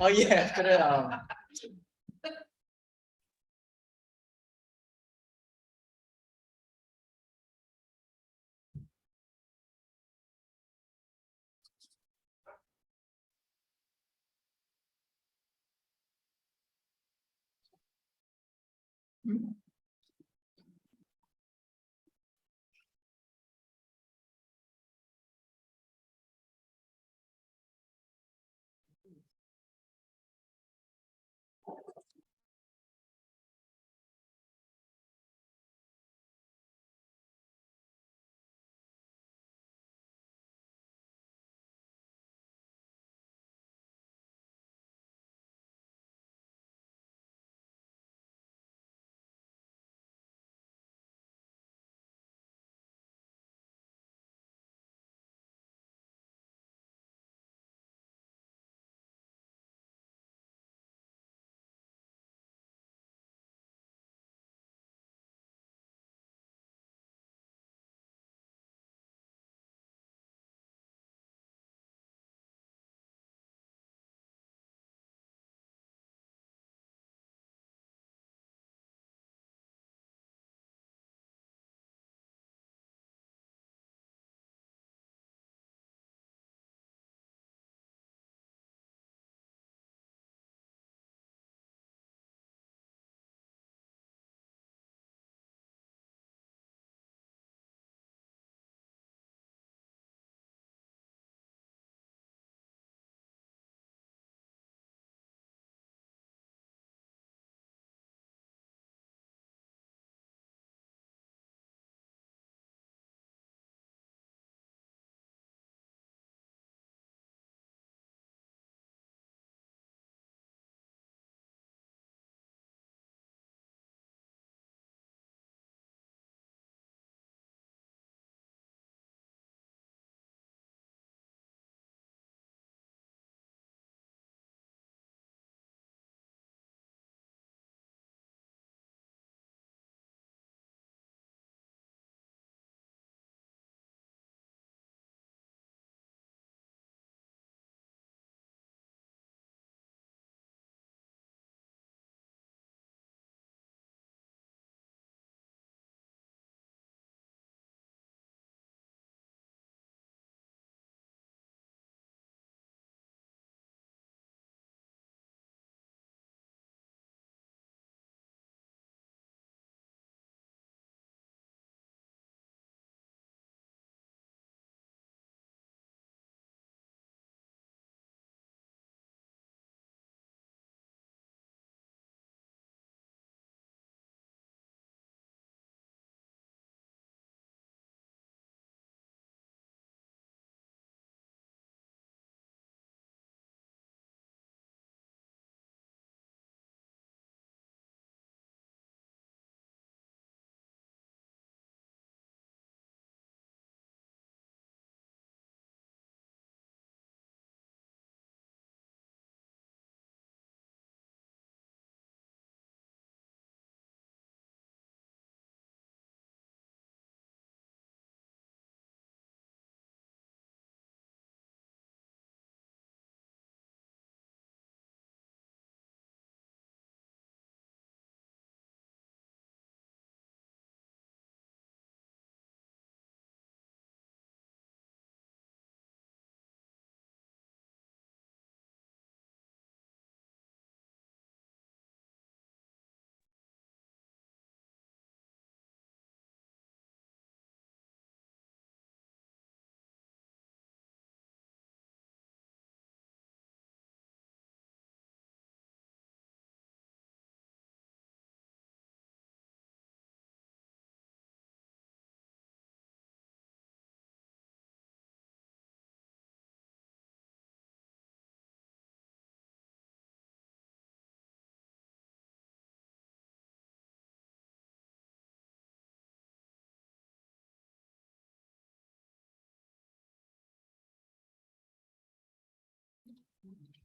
Oh yeah, 그래.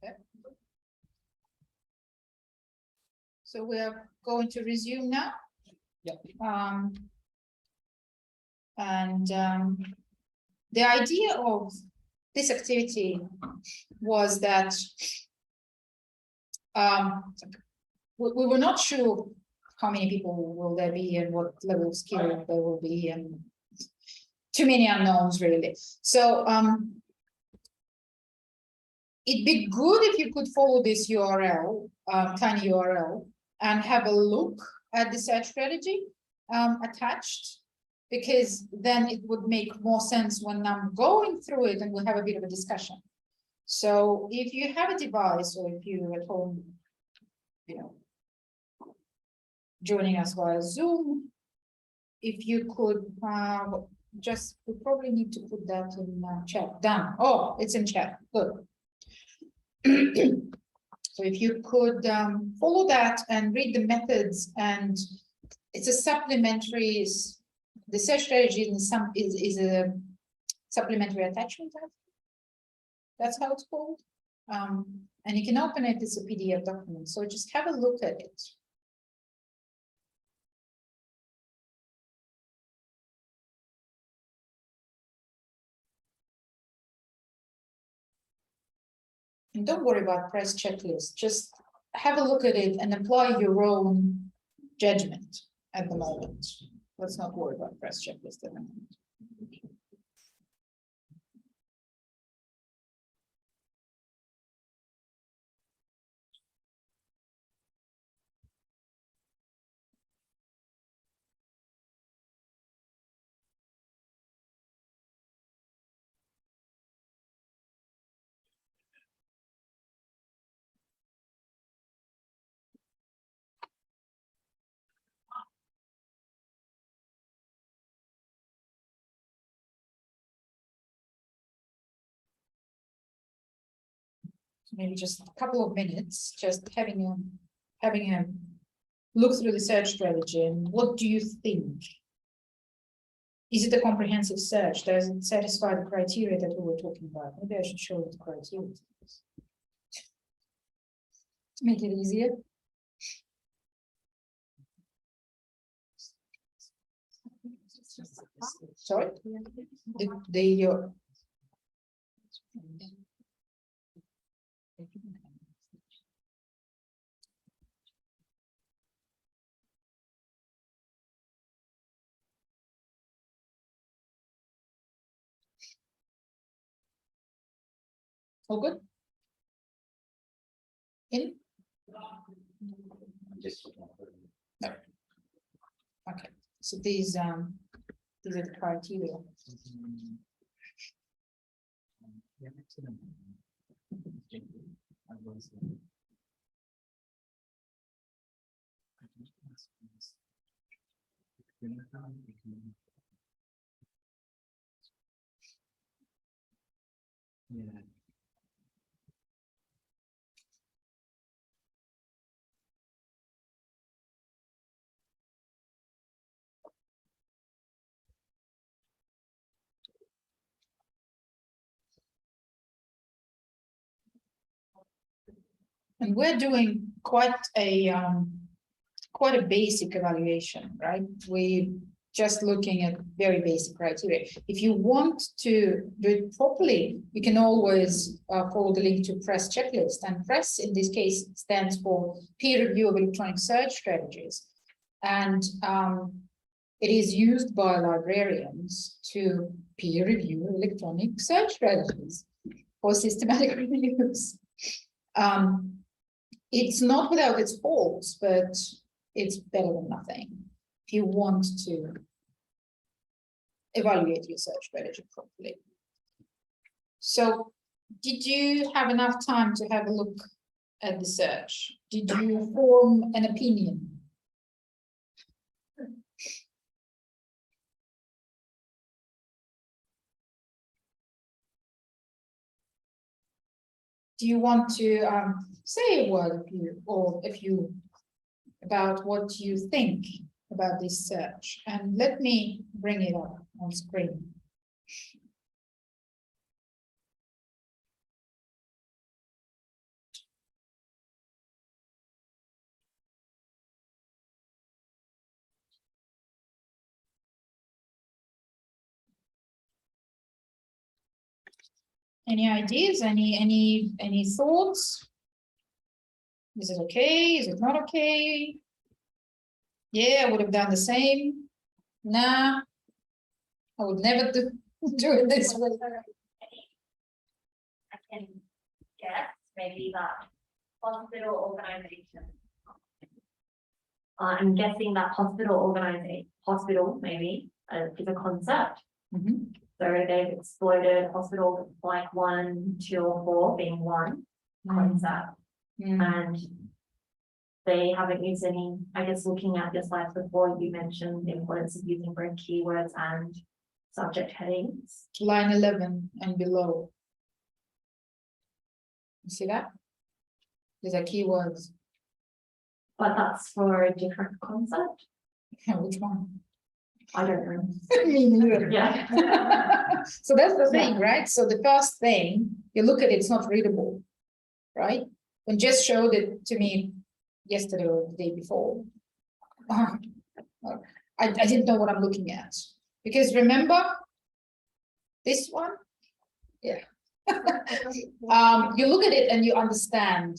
Okay. So we are going to resume now. Yep. And the idea of this activity was that we were not sure how many people will there be and what level of skill there will be, and too many unknowns really. So it'd be good if you could follow this URL, tiny URL, and have a look at the search strategy attached, because then it would make more sense when I'm going through it and we'll have a bit of a discussion. So if you have a device, or if you're at home, you know, joining us via Zoom, if you could just, we probably need to put that in chat. Done. Oh, it's in chat. Good. So if you could follow that and read the methods, and it's a supplementary, the search strategy is a supplementary attachment. That's how it's called. And you can open it as a PDF document. So just have a look at it. And don't worry about press checklist, just have a look at it and apply your own judgment at the moment. Let's not worry about press checklist at the moment. Maybe just a couple of minutes, just having a look through the search strategy, and what do you think? Is it a comprehensive search? Does it satisfy the criteria that we were talking about? Maybe I should show you the criteria to make it easier. Sorry, the all good? In? No. Okay, so these are the criteria. Yeah. And we're doing quite a basic evaluation, right? We just looking at very basic criteria. If you want to do it properly, you can always follow the link to PRESS checklist. And PRESS in this case stands for Peer Review of Electronic Search Strategies. And it is used by librarians to peer review electronic search strategies for systematic reviews. It's not without its faults, but it's better than nothing if you want to evaluate your search strategy properly. So, did you have enough time to have a look at the search? Did you form an opinion? Do you want to say a word if you about what you think about this search? And let me bring it up on screen. Any ideas? Any thoughts? Is it okay? Is it not okay? Yeah, I would have done the same. Nah, I would never do it this way. I can guess maybe that hospital organization. I'm guessing that hospital maybe is a concept. Mhm. So they've exploded hospital like 1, 2, or 4 being one concept, Mm. and they haven't used any. I guess looking at your slides before, you mentioned the importance of using both keywords and subject headings. Line 11 and below. You see that? These are keywords. But that's for a different concept. Which one? I don't know. Me neither. Yeah. So that's the thing, right? So the first thing, you look at it, it's not readable, right? And Jess showed it to me yesterday or the day before. I didn't know what I'm looking at. Because remember this one? Yeah. You look at it and you understand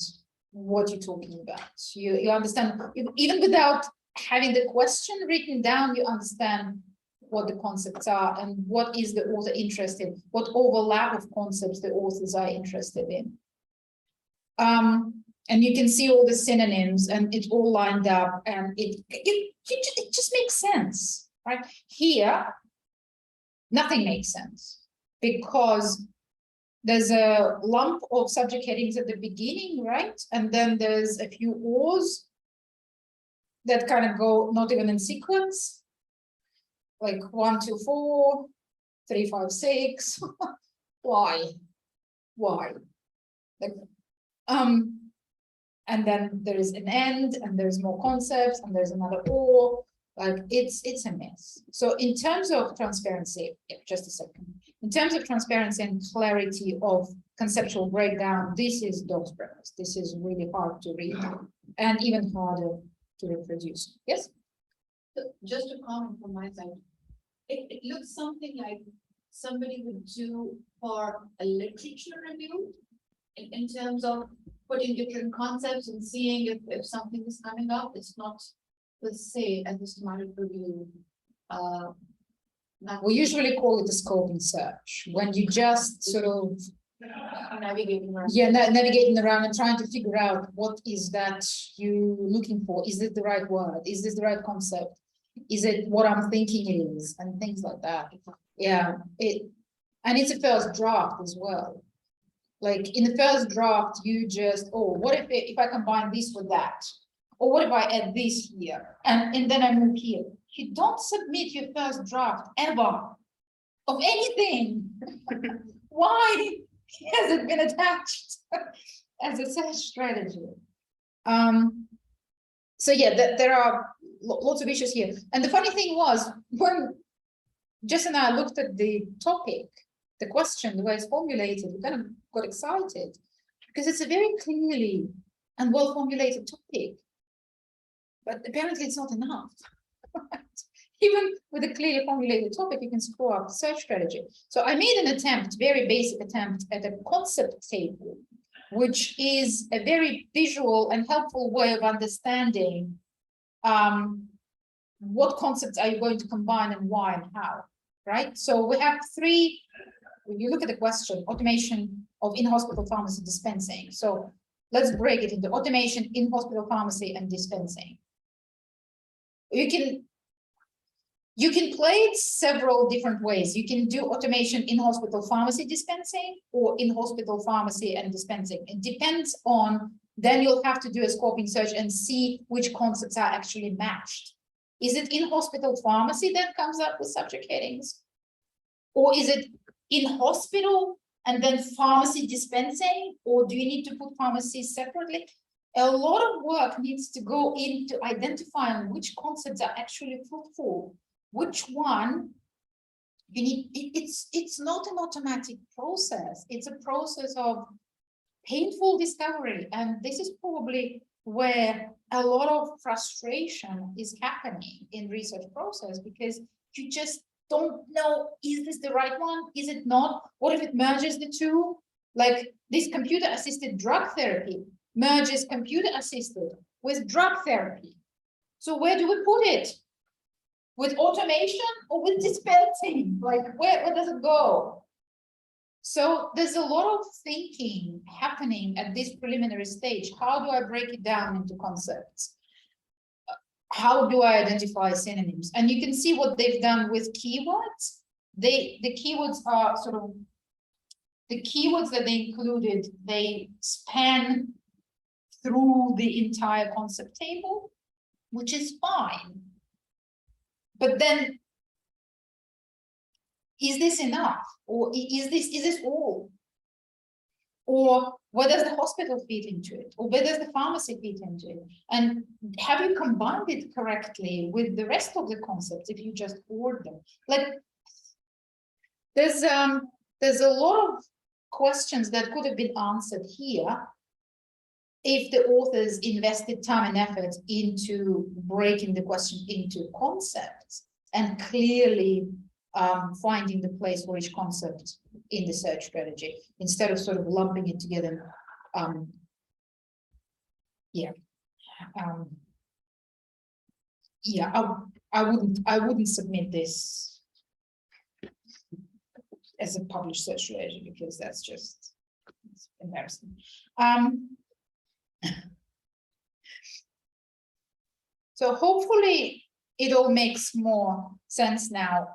what you're talking about. You understand, even without having the question written down, you understand what the concepts are and what is the author interested, what overlap of concepts the authors are interested in. And you can see all the synonyms and it's all lined up and it just makes sense, right? Here, nothing makes sense because there's a lump of subject headings at the beginning, right? And then there's a few ors that kind of go not even in sequence, like 1, 2, 4, 3, 5, 6. Why? Like, and then there is an end, and there's more concepts, and there's another or. Like it's a mess. So in terms of transparency, just a second. In terms of transparency and clarity of conceptual breakdown, this is dog's breakfast. This is really hard to read and even harder to reproduce. Yes? Just a comment from my side. It looks something like somebody would do for a literature review in terms of putting different concepts and seeing if something is coming up. It's not, let's say, a systematic review. We usually call it a scoping search when you just sort of navigating around. navigating around and trying to figure out what is that you looking for. Is it the right word? Is this the right concept? Is it what I'm thinking it is? And things like that. Yeah, and it's a first draft as well. Like in the first draft, you just, oh, what if I combine this with that? Or what if I add this here? And then I move here. You don't submit your first draft ever of anything. Why has it been attached as a search strategy? So yeah, there are lots of issues here. And the funny thing was, when Jess and I looked at the topic, the question, the way it's formulated, we kind of got excited because it's a very clearly and well formulated topic. But apparently it's not enough. Even with a clearly formulated topic, you can screw up the search strategy. So I made an attempt, very basic attempt at a concept table, which is a very visual and helpful way of understanding what concepts are you going to combine and why and how, right? So we have 3, when you look at the question, automation of in-hospital pharmacy dispensing. So let's break it into automation, in-hospital pharmacy, and dispensing. You can play it several different ways. You can do automation in hospital pharmacy dispensing or in hospital pharmacy and dispensing. It depends on, then you'll have to do a scoping search and see which concepts are actually matched. Is it in hospital pharmacy that comes up with subject headings? Or is it in hospital and then pharmacy dispensing? Or do you need to put pharmacy separately? A lot of work needs to go into identifying which concepts are actually fruitful. Which one you need, it's not an automatic process. It's a process of painful discovery. And this is probably where a lot of frustration is happening in research process, because you just don't know, is this the right one? Is it not? What if it merges the two? Like this computer assisted drug therapy merges computer assisted with drug therapy. So where do we put it? With automation or with dispensing? Like where does it go? So there's a lot of thinking happening at this preliminary stage. How do I break it down into concepts? How do I identify synonyms? And you can see what they've done with keywords. The keywords are sort of the keywords that they included, they span through the entire concept table, which is fine. But then, is this enough? Or is this all? Or where does the hospital fit into it? Or where does the pharmacy fit into it? And have you combined it correctly with the rest of the concepts if you just word them? Like, there's a lot of questions that could have been answered here if the authors invested time and effort into breaking the question into concepts and clearly finding the place for each concept in the search strategy instead of sort of lumping it together. I wouldn't submit this as a published search strategy because that's just embarrassing. So hopefully it all makes more sense now,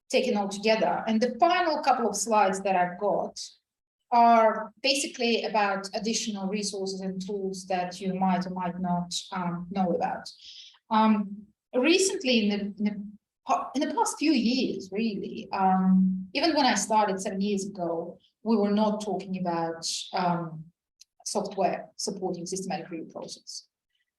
taken all together. And the final couple of slides that I've got are basically about additional resources and tools that you might or might not know about. Recently, in the past few years, really, even when I started 7 years ago, we were not talking about software supporting systematic review process.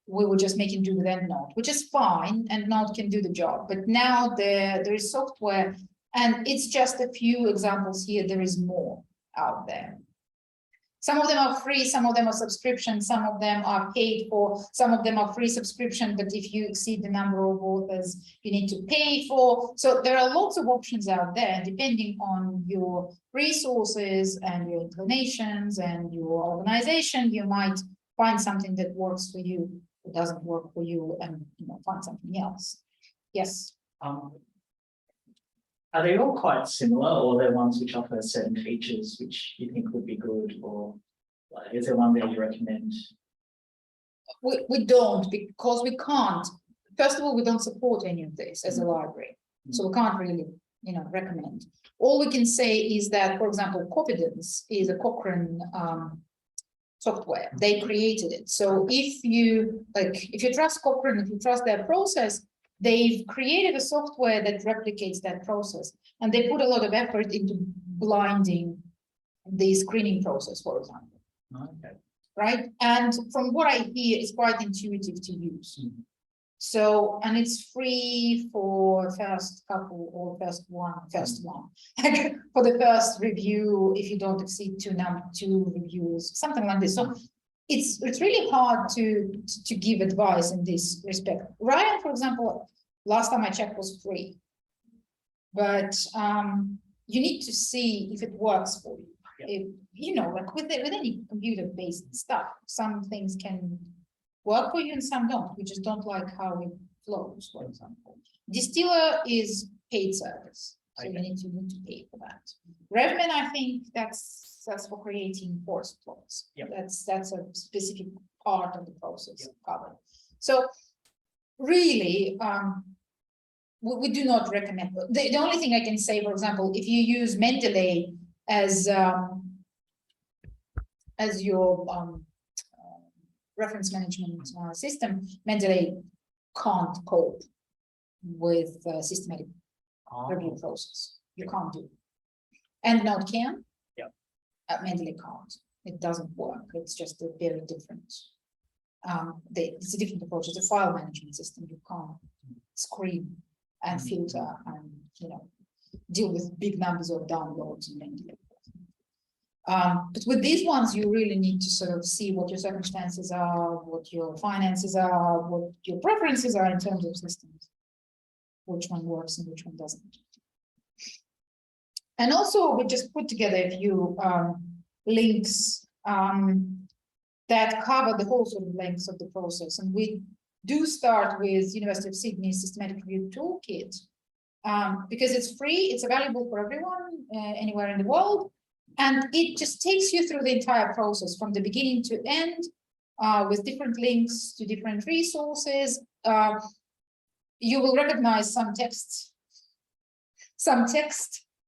We were just making do with EndNote, which is fine, EndNote can do the job. But now there is software, and it's just a few examples here. There is more out there. Some of them are free, some of them are subscription, some of them are paid for, some of them are free subscription, but if you exceed the number of authors, you need to pay for. So there are lots of options out there, depending on your resources and your inclinations and your organization, you might find something that works for you, that doesn't work for you, and find something else. Yes. Are they all quite similar, or are there ones which offer certain features which you think would be good, or is there one that you recommend? We don't, because we can't. First of all, we don't support any of this as a library, so we can't really, recommend. All we can say is that, for example, Copydence is a Cochrane software. They created it. So if you trust Cochrane, if you trust their process, they've created a software that replicates that process, and they put a lot of effort into blinding the screening process, for example. Okay. Right? And from what I hear, it's quite intuitive to use. Mm-hmm. So, and it's free for first couple or first one for the first review, if you don't exceed two reviews, something like this. So it's really hard to give advice in this respect. Ryan, for example, last time I checked was free, but you need to see if it works for you. If, like with any computer-based stuff, some things can work for you and some don't. We just don't like how it flows, for example. Distiller is paid service, so you need to pay for that. Revman, I think that's for creating force plots. Yep. That's a specific part of the process covered. So really, we do not recommend. The only thing I can say, for example, if you use Mendeley as your reference management system, Mendeley can't cope with systematic review process. You can't do it. EndNote can. Yeah. Mendeley can't. It doesn't work. It's just a very different. It's a different approach. It's a file management system. You can't screen and filter and deal with big numbers of downloads in Mendeley. But with these ones, you really need to sort of see what your circumstances are, what your finances are, what your preferences are in terms of systems, which one works and which one doesn't. And also, we just put together a few links that cover the whole sort of length of the process. And we do start with University of Sydney Systematic Review Toolkit, because it's free, it's available for everyone anywhere in the world. And it just takes you through the entire process from the beginning to end, with different links to different resources. You will recognize some text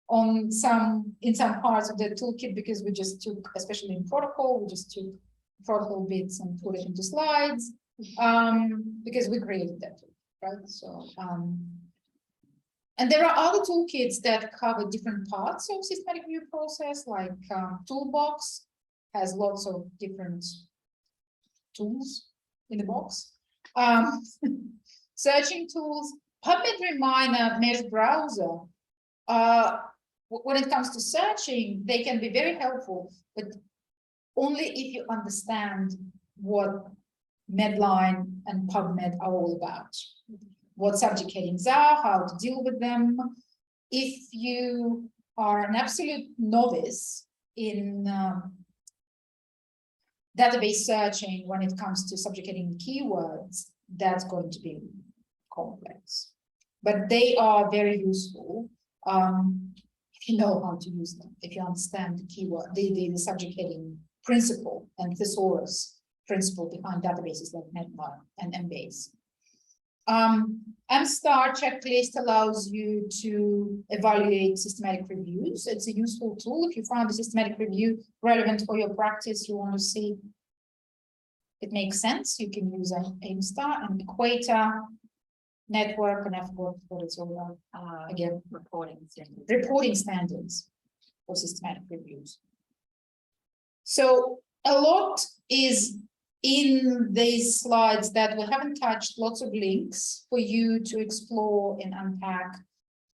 in some parts of the toolkit, because we just took, especially in protocol, we just took protocol bits and put it into slides, because we created that, right? So, and there are other toolkits that cover different parts of systematic review process, like Toolbox has lots of different tools in the box. Searching tools, PubMed Reminder, Mesh Browser. When it comes to searching, they can be very helpful, but only if you understand what Medline and PubMed are all about, what subject headings are, how to deal with them. If you are an absolute novice in database searching when it comes to subject heading keywords, that's going to be complex, but they are very useful if you know how to use them, if you understand the keyword, the subject heading principle and thesaurus principle behind databases like Medline and Embase. MSTAR checklist allows you to evaluate systematic reviews. It's a useful tool. If you find a systematic review relevant for your practice, you want to see it makes sense, you can use an MSTAR and Equator network, and I forgot what it's all about. Again, reporting standards for systematic reviews. So a lot is in these slides that we haven't touched, lots of links for you to explore and unpack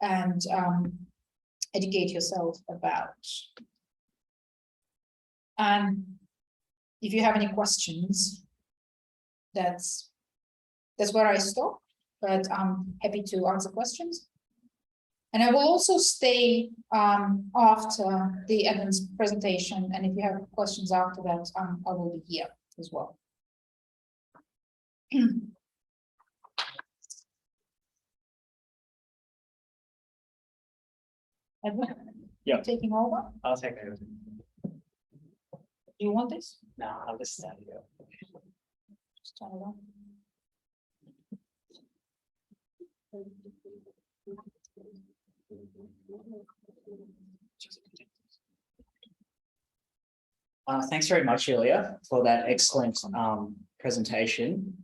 and educate yourself about. And if you have any questions, that's where I stop, but I'm happy to answer questions. And I will also stay after the Evan's presentation, and if you have questions after that, I will be here as well. Edwin, Yeah. taking over. I'll take over. Do you want this? No, I'll just stand here. Just turn it on. Thanks very much, Ilya, for that excellent presentation.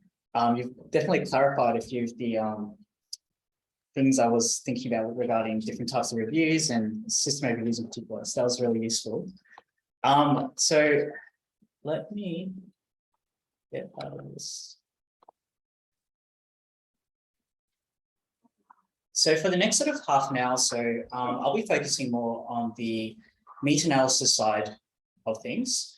You've definitely clarified a few of the things I was thinking about regarding different types of reviews and systematic reviews in particular. So that was really useful. So let me get out of this. So for the next sort of half an hour or so, I'll be focusing more on the meta-analysis side of things.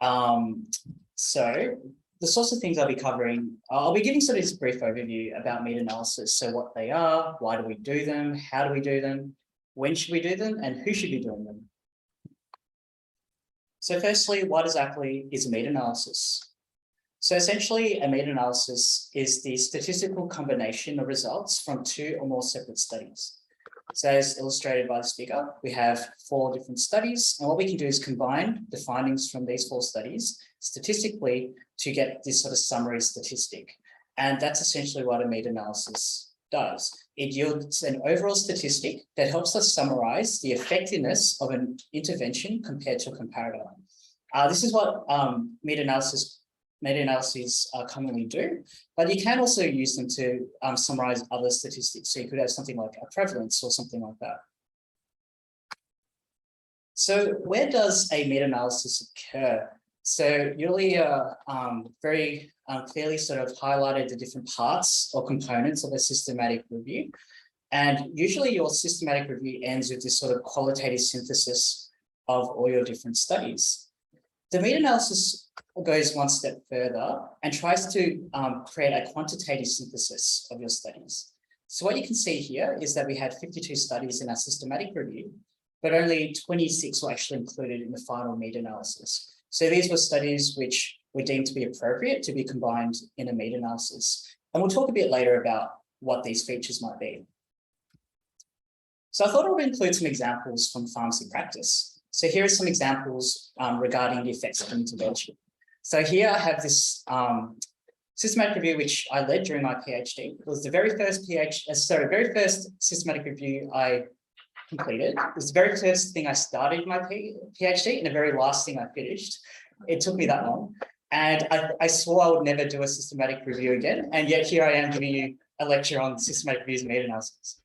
So the sorts of things I'll be covering, I'll be giving sort of this brief overview about meta-analysis. So what they are, why do we do them, how do we do them, when should we do them, and who should be doing them. So firstly, what exactly is a meta-analysis? So essentially, a meta-analysis is the statistical combination of results from two or more separate studies. So as illustrated by the speaker, we have 4 different studies, and what we can do is combine the findings from these 4 studies statistically to get this sort of summary statistic. And that's essentially what a meta-analysis does. It yields an overall statistic that helps us summarize the effectiveness of an intervention compared to a comparator. This is what meta-analyses commonly do, but you can also use them to summarize other statistics. So you could have something like a prevalence or something like that. So where does a meta-analysis occur? So Yulia very clearly sort of highlighted the different parts or components of a systematic review. And usually your systematic review ends with this sort of qualitative synthesis of all your different studies. The meta-analysis goes one step further and tries to create a quantitative synthesis of your studies. So what you can see here is that we had 52 studies in our systematic review, but only 26 were actually included in the final meta-analysis. So these were studies which were deemed to be appropriate to be combined in a meta-analysis. And we'll talk a bit later about what these features might be. So I thought I would include some examples from pharmacy practice. So here are some examples regarding the effects of intervention. So here I have this systematic review, which I led during my PhD. It was the very first very first systematic review I completed. It was the very first thing I started my PhD and the very last thing I finished. It took me that long. And I swore I would never do a systematic review again. And yet here I am giving you a lecture on systematic reviews and meta-analysis.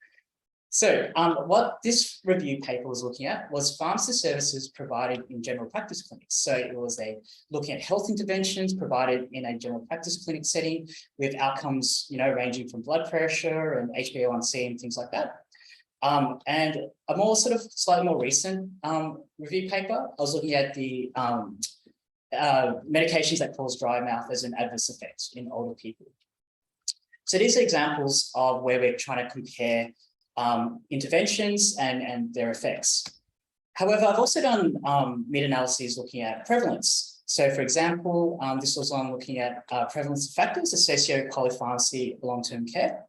So what this review paper was looking at was pharmacy services provided in general practice clinics. So it was looking at health interventions provided in a general practice clinic setting with outcomes, ranging from blood pressure and HbA1c and things like that. And a more slightly more recent review paper, I was looking at the medications that cause dry mouth as an adverse effect in older people. So these are examples of where we're trying to compare interventions and their effects. However, I've also done meta-analyses looking at prevalence. So for example, this was on looking at prevalence of factors associated with polypharmacy long-term care.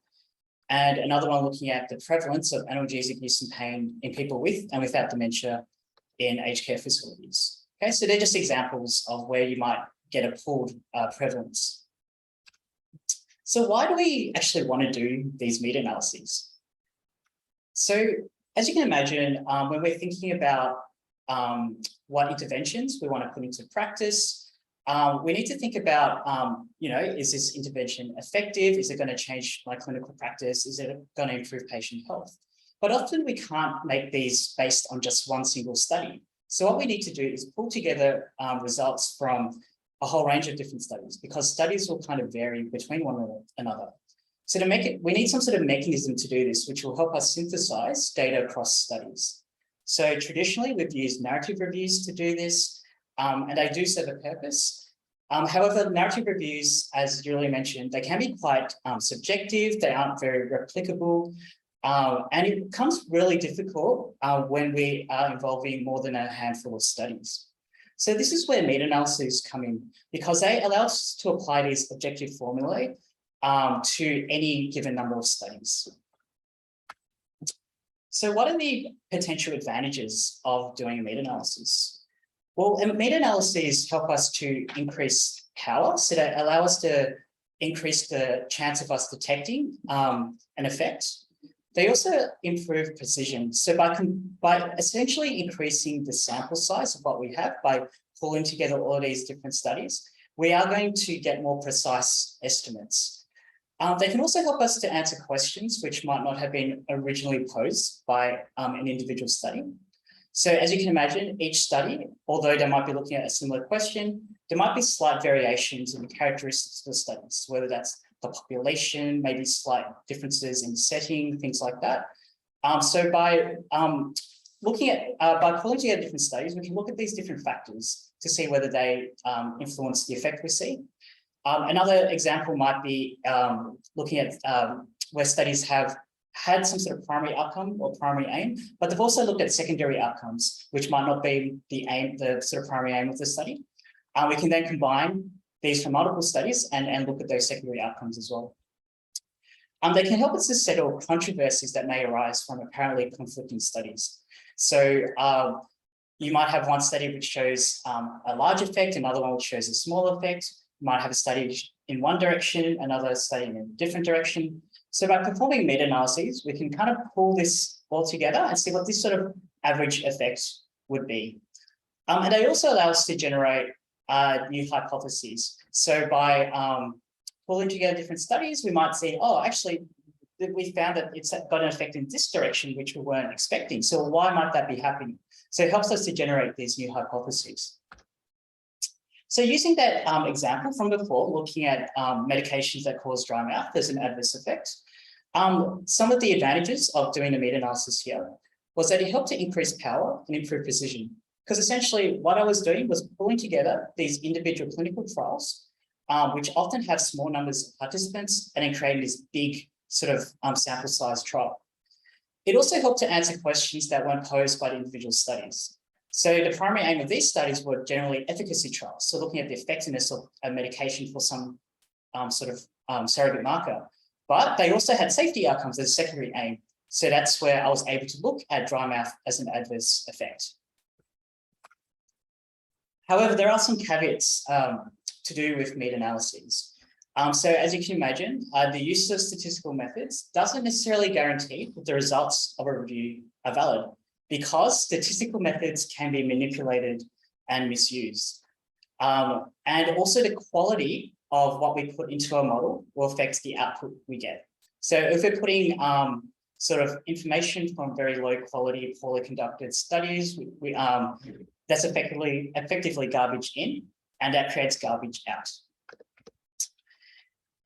And another one looking at the prevalence of analgesic use and pain in people with and without dementia in aged care facilities. Okay, so they're just examples of where you might get a pooled prevalence. So why do we actually want to do these meta-analyses? So as you can imagine, when we're thinking about what interventions we want to put into practice, we need to think about, is this intervention effective? Is it going to change my clinical practice? Is it going to improve patient health? But often we can't make these based on just one single study. So what we need to do is pull together results from a whole range of different studies, because studies will kind of vary between one another. So to make it, we need some sort of mechanism to do this, which will help us synthesize data across studies. So traditionally, we've used narrative reviews to do this, and they do serve a purpose. However, narrative reviews, as Julie mentioned, they can be quite subjective. They aren't very replicable, and it becomes really difficult when we are involving more than a handful of studies. So this is where meta-analyses come in, because they allow us to apply these objective formulae to any given number of studies. So what are the potential advantages of doing a meta-analysis? Well, meta-analyses help us to increase power, so they allow us to increase the chance of us detecting an effect. They also improve precision. So by essentially increasing the sample size of what we have, by pulling together all of these different studies, we are going to get more precise estimates. They can also help us to answer questions which might not have been originally posed by an individual study. So as you can imagine, each study, although they might be looking at a similar question, there might be slight variations in the characteristics of the studies, whether that's the population, maybe slight differences in setting, things like that. So by by pulling together different studies, we can look at these different factors to see whether they influence the effect we see. Another example might be looking at where studies have had some sort of primary outcome or primary aim, but they've also looked at secondary outcomes, which might not be the sort of primary aim of the study. We can then combine these from multiple studies and look at those secondary outcomes as well. They can help us to settle controversies that may arise from apparently conflicting studies. So you might have one study which shows a large effect, another one which shows a small effect. You might have a study in one direction, another study in a different direction. So by performing meta-analyses, we can kind of pull this all together and see what this sort of average effect would be. And they also allow us to generate new hypotheses. So by pulling together different studies, we might see, oh, actually, we found that it's got an effect in this direction, which we weren't expecting. So why might that be happening? So it helps us to generate these new hypotheses. So using that example from before, looking at medications that cause dry mouth as an adverse effect, some of the advantages of doing a meta-analysis here was that it helped to increase power and improve precision. Because essentially what I was doing was pulling together these individual clinical trials, which often have small numbers of participants, and then creating this big sort of sample size trial. It also helped to answer questions that weren't posed by the individual studies. So the primary aim of these studies were generally efficacy trials, so looking at the effectiveness of a medication for some surrogate marker. But they also had safety outcomes as a secondary aim. So that's where I was able to look at dry mouth as an adverse effect. However, there are some caveats to do with meta-analyses. So as you can imagine, the use of statistical methods doesn't necessarily guarantee that the results of a review are valid, because statistical methods can be manipulated and misused. And also the quality of what we put into a model will affect the output we get. So if we're putting sort of information from very low quality, poorly conducted studies, that's effectively garbage in, and that creates garbage out.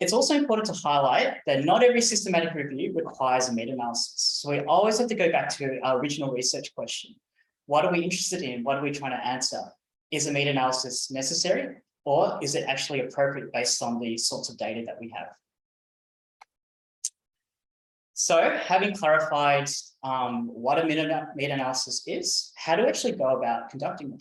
It's also important to highlight that not every systematic review requires a meta-analysis. So we always have to go back to our original research question. What are we interested in? What are we trying to answer? Is a meta-analysis necessary, or is it actually appropriate based on the sorts of data that we have? So having clarified what a meta-analysis is, how do we actually go about conducting them?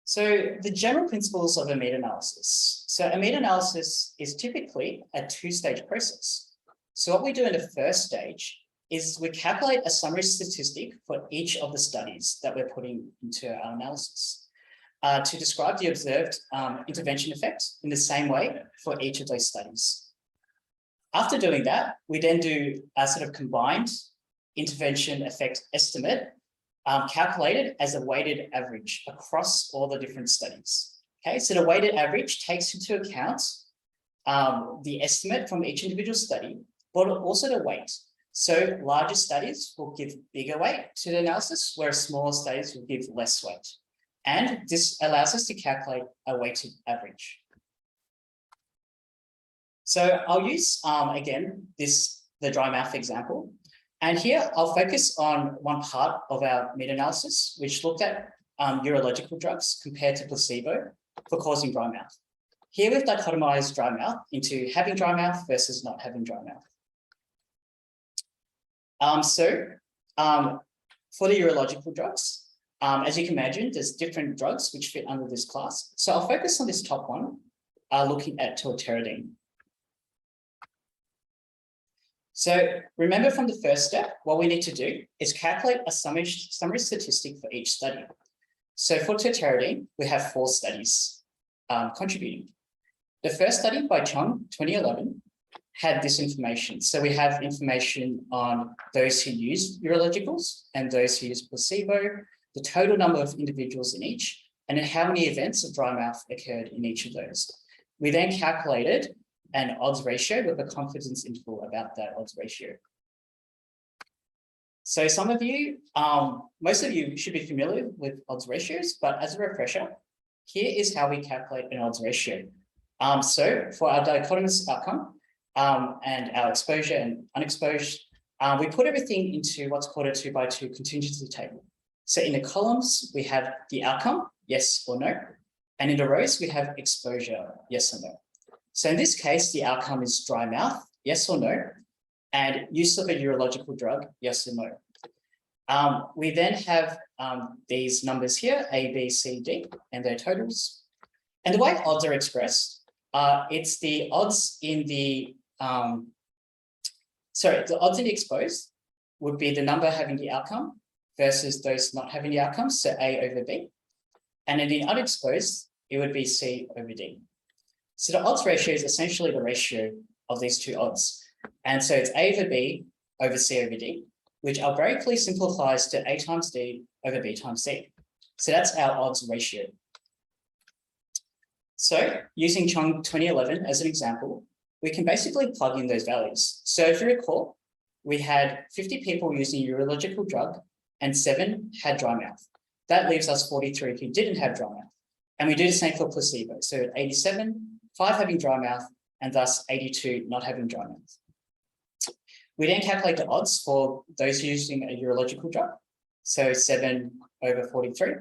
So the general principles of a meta-analysis. So a meta-analysis is typically a two-stage process. So what we do in the first stage is we calculate a summary statistic for each of the studies that we're putting into our analysis to describe the observed intervention effect in the same way for each of those studies. After doing that, we then do a sort of combined intervention effect estimate calculated as a weighted average across all the different studies. Okay, so the weighted average takes into account the estimate from each individual study, but also the weight. So larger studies will give bigger weight to the analysis, whereas smaller studies will give less weight. And this allows us to calculate a weighted average. So I'll use, again, the dry mouth example. And here I'll focus on one part of our meta-analysis, which looked at urological drugs compared to placebo for causing dry mouth. Here we've dichotomized dry mouth into having dry mouth versus not having dry mouth. For the urological drugs, as you can imagine, there's different drugs which fit under this class. So I'll focus on this top one, looking at tolterodine. So remember from the first step, what we need to do is calculate a summary statistic for each study. So for tolterodine, we have 4 studies contributing. The first study by Chung, 2011, had this information. So we have information on those who used urologicals and those who used placebo, the total number of individuals in each, and then how many events of dry mouth occurred in each of those. We then calculated an odds ratio with a confidence interval about that odds ratio. So some of you, most of you should be familiar with odds ratios, but as a refresher, here is how we calculate an odds ratio. So for our dichotomous outcome and our exposure and unexposed, we put everything into what's called a 2x2 contingency table. So in the columns, we have the outcome, yes or no. And in the rows, we have exposure, yes or no. So in this case, the outcome is dry mouth, yes or no, and use of a urological drug, yes or no. We then have these numbers here, A, B, C, D, and their totals. And the way odds are expressed, it's the odds in the, the odds in the exposed would be the number having the outcome versus those not having the outcome, so A over B. And in the unexposed, it would be C over D. So the odds ratio is essentially the ratio of these two odds. And so it's A over B over C over D, which algebraically simplifies to A times D over B times C. So that's our odds ratio. So using Chung 2011 as an example, we can basically plug in those values. So if you recall, we had 50 people using a urological drug and 7 had dry mouth. That leaves us 43 who didn't have dry mouth. And we do the same for placebo. So 87, 5 having dry mouth, and thus 82 not having dry mouth. We then calculate the odds for those using a urological drug. So 7 over 43.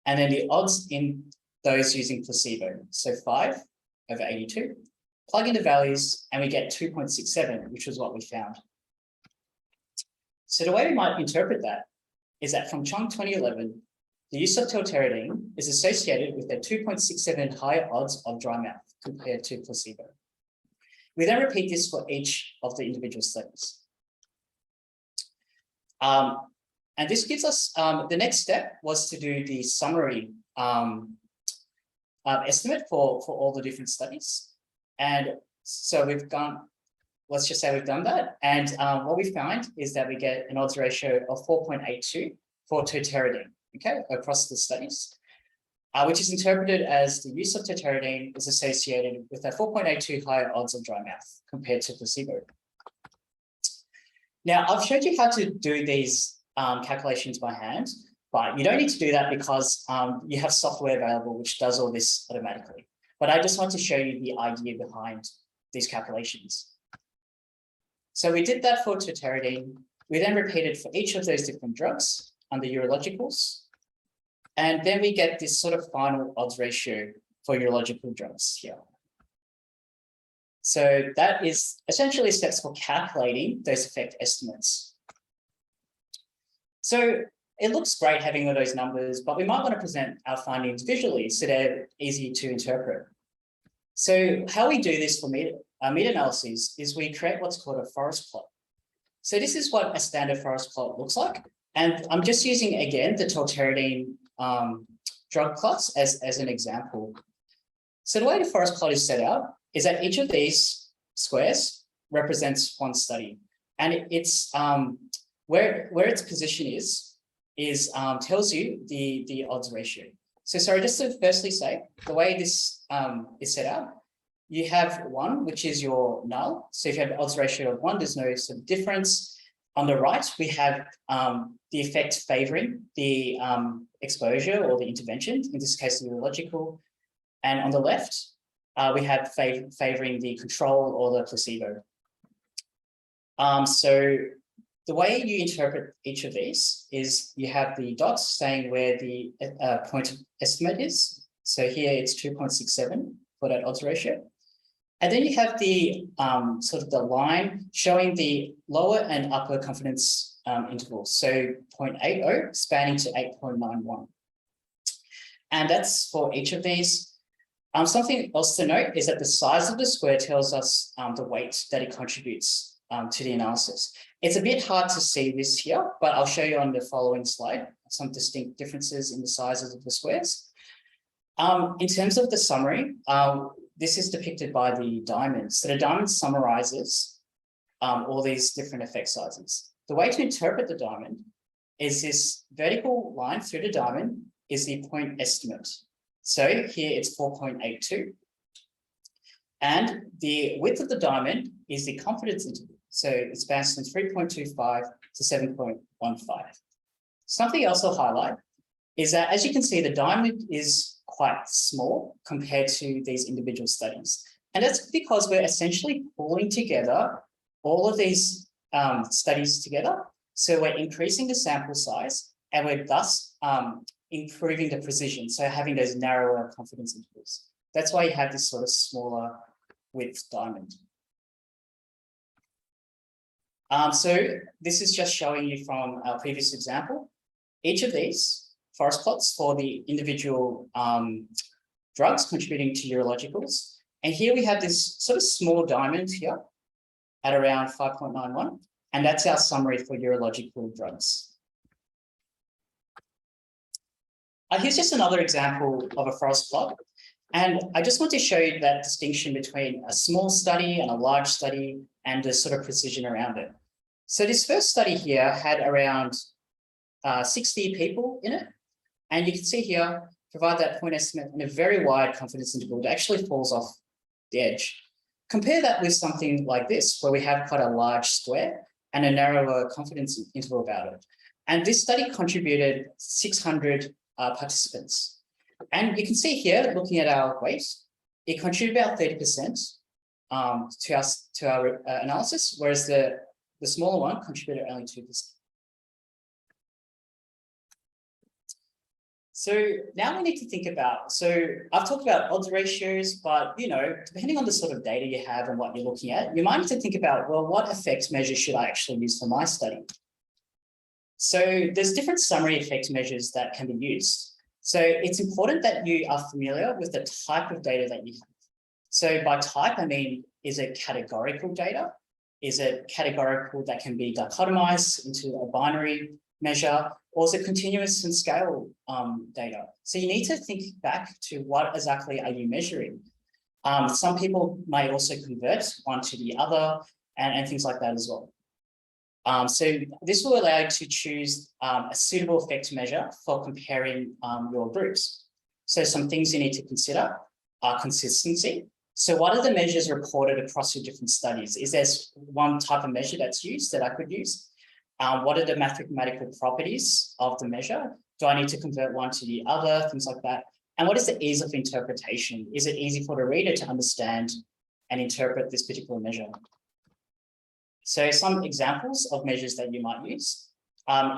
And then the odds in those using placebo. So 5 over 82. Plug in the values and we get 2.67, which was what we found. So the way we might interpret that is that from Chung 2011, the use of tolterodine is associated with a 2.67 higher odds of dry mouth compared to placebo. We then repeat this for each of the individual studies. And this gives us, the next step was to do the summary estimate for all the different studies. And so we've gone, let's just say we've done that. And what we find is that we get an odds ratio of 4.82 for tolterodine, okay, across the studies, which is interpreted as the use of tolterodine is associated with a 4.82 higher odds of dry mouth compared to placebo. Now, I've showed you how to do these calculations by hand, but you don't need to do that because you have software available which does all this automatically. But I just want to show you the idea behind these calculations. So we did that for tolterodine. We then repeated for each of those different drugs under urologicals. And then we get this sort of final odds ratio for urological drugs here. So that is essentially steps for calculating those effect estimates. So it looks great having all those numbers, but we might want to present our findings visually so they're easy to interpret. So how we do this for meta-analyses is we create what's called a forest plot. So this is what a standard forest plot looks like. And I'm just using, again, the tolterodine drug class as an example. So the way the forest plot is set out is that each of these squares represents one study. And it's where its position is tells you the odds ratio. So sorry, just to firstly say, the way this is set out, you have 1, which is your null. So if you have an odds ratio of 1, there's no sort of difference. On the right, we have the effect favoring the exposure or the intervention, in this case, the urological. And on the left, we have favoring the control or the placebo. So the way you interpret each of these is you have the dots saying where the point of estimate is. So here it's 2.67 for that odds ratio. And then you have the sort of the line showing the lower and upper confidence intervals. So 0.80 spanning to 8.91. And that's for each of these. Something else to note is that the size of the square tells us the weight that it contributes to the analysis. It's a bit hard to see this here, but I'll show you on the following slide some distinct differences in the sizes of the squares. In terms of the summary, this is depicted by the diamond. So the diamond summarizes all these different effect sizes. The way to interpret the diamond is this vertical line through the diamond is the point estimate. So here it's 4.82. And the width of the diamond is the confidence interval. So it spans from 3.25 to 7.15. Something else I'll highlight is that, as you can see, the diamond is quite small compared to these individual studies. And that's because we're essentially pulling together all of these studies together. So we're increasing the sample size and we're thus improving the precision. So having those narrower confidence intervals. That's why you have this sort of smaller width diamond. So this is just showing you from our previous example. Each of these forest plots for the individual drugs contributing to urologicals. And here we have this sort of small diamond here at around 5.91. And that's our summary for urological drugs. Here's just another example of a forest plot. And I just want to show you that distinction between a small study and a large study and the sort of precision around it. So this first study here had around 60 people in it. And you can see here, provide that point estimate in a very wide confidence interval that actually falls off the edge. Compare that with something like this, where we have quite a large square and a narrower confidence interval about it. And this study contributed 600 participants. And you can see here, looking at our weight, it contributed about 30% to our analysis, whereas the smaller one contributed only 2%. So now we need to think about, so I've talked about odds ratios, but depending on the sort of data you have and what you're looking at, you might need to think about, well, what effect measure should I actually use for my study? So there's different summary effect measures that can be used. So it's important that you are familiar with the type of data that you have. So by type, I mean, is it categorical data? Is it categorical that can be dichotomized into a binary measure, or is it continuous and scale data? So you need to think back to what exactly are you measuring? Some people may also convert one to the other and things like that as well. So this will allow you to choose a suitable effect measure for comparing your groups. So some things you need to consider are consistency. So what are the measures reported across your different studies? Is there one type of measure that's used that I could use? What are the mathematical properties of the measure? Do I need to convert one to the other? Things like that. And what is the ease of interpretation? Is it easy for the reader to understand and interpret this particular measure? So some examples of measures that you might use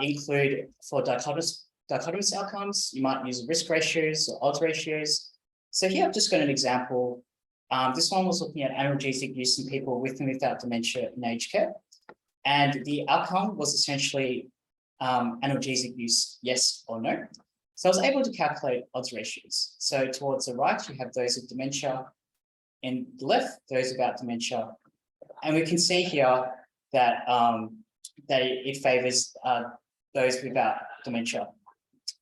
include for dichotomous outcomes, you might use risk ratios or odds ratios. So here I've just got an example. This one was looking at analgesic use in people with and without dementia in aged care. And the outcome was essentially analgesic use, yes or no. So I was able to calculate odds ratios. So towards the right, you have those with dementia, and the left, those without dementia. And we can see here that, it favors those without dementia.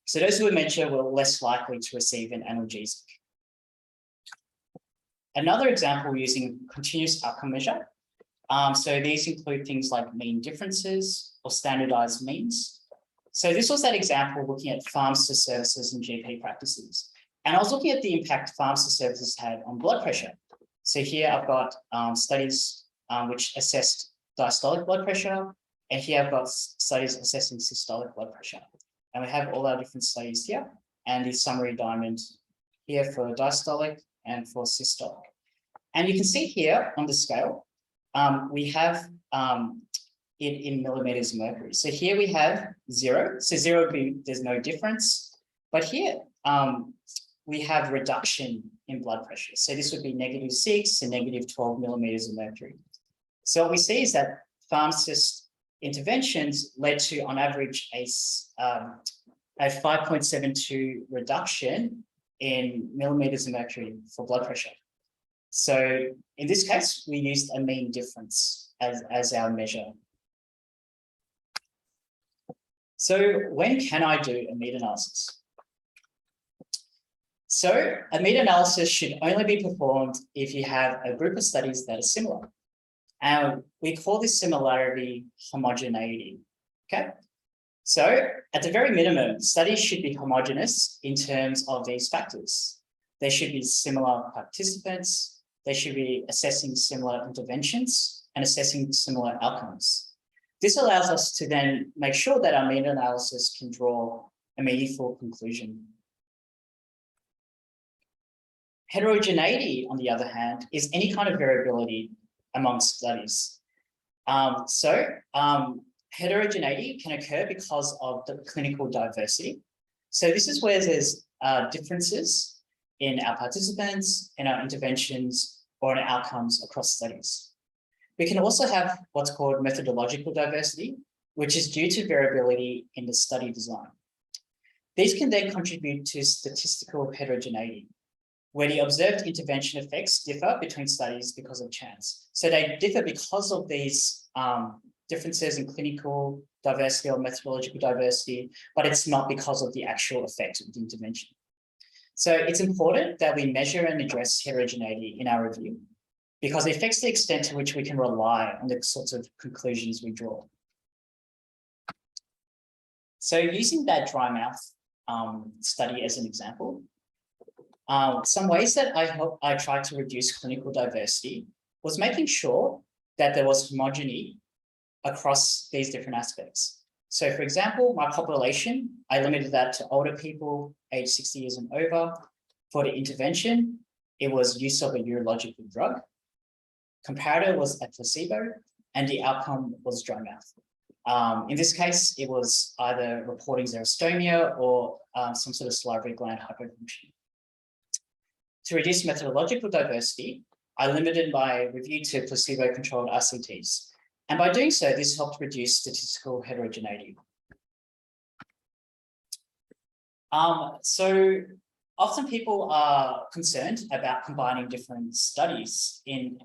So those with dementia were less likely to receive an analgesic. Another example using continuous outcome measure. So these include things like mean differences or standardized means. So this was that example looking at pharmacy services and GP practices. And I was looking at the impact pharmacy services had on blood pressure. So here I've got studies which assessed diastolic blood pressure, and here I've got studies assessing systolic blood pressure. And we have all our different studies here, and the summary diamond here for diastolic and for systolic. And you can see here on the scale, we have it in millimeters of mercury. So here we have 0. So 0 would be there's no difference. But here we have reduction in blood pressure. So this would be -6 to -12 millimeters of mercury. So what we see is that pharmacist interventions led to, on average, a 5.72 reduction in millimeters of mercury for blood pressure. So in this case, we used a mean difference as our measure. So when can I do a meta-analysis? So a meta-analysis should only be performed if you have a group of studies that are similar. And we call this similarity homogeneity, okay? So at the very minimum, studies should be homogeneous in terms of these factors. They should be similar participants, they should be assessing similar interventions and assessing similar outcomes. This allows us to then make sure that our meta-analysis can draw a meaningful conclusion. Heterogeneity, on the other hand, is any kind of variability amongst studies. Heterogeneity can occur because of the clinical diversity. So this is where there's differences in our participants, in our interventions, or in outcomes across studies. We can also have what's called methodological diversity, which is due to variability in the study design. These can then contribute to statistical heterogeneity, where the observed intervention effects differ between studies because of chance. So they differ because of these differences in clinical diversity or methodological diversity, but it's not because of the actual effect of the intervention. So it's important that we measure and address heterogeneity in our review, because it affects the extent to which we can rely on the sorts of conclusions we draw. So using that dry mouth study as an example, some ways that I tried to reduce clinical diversity was making sure that there was homogeneity across these different aspects. So for example, my population, I limited that to older people aged 60 years and over. For the intervention, it was use of a urological drug. Comparator was a placebo, and the outcome was dry mouth. In this case, it was either reporting xerostomia or some sort of salivary gland hypofunction. To reduce methodological diversity, I limited my review to placebo-controlled RCTs. And by doing so, this helped reduce statistical heterogeneity. So often people are concerned about combining different studies in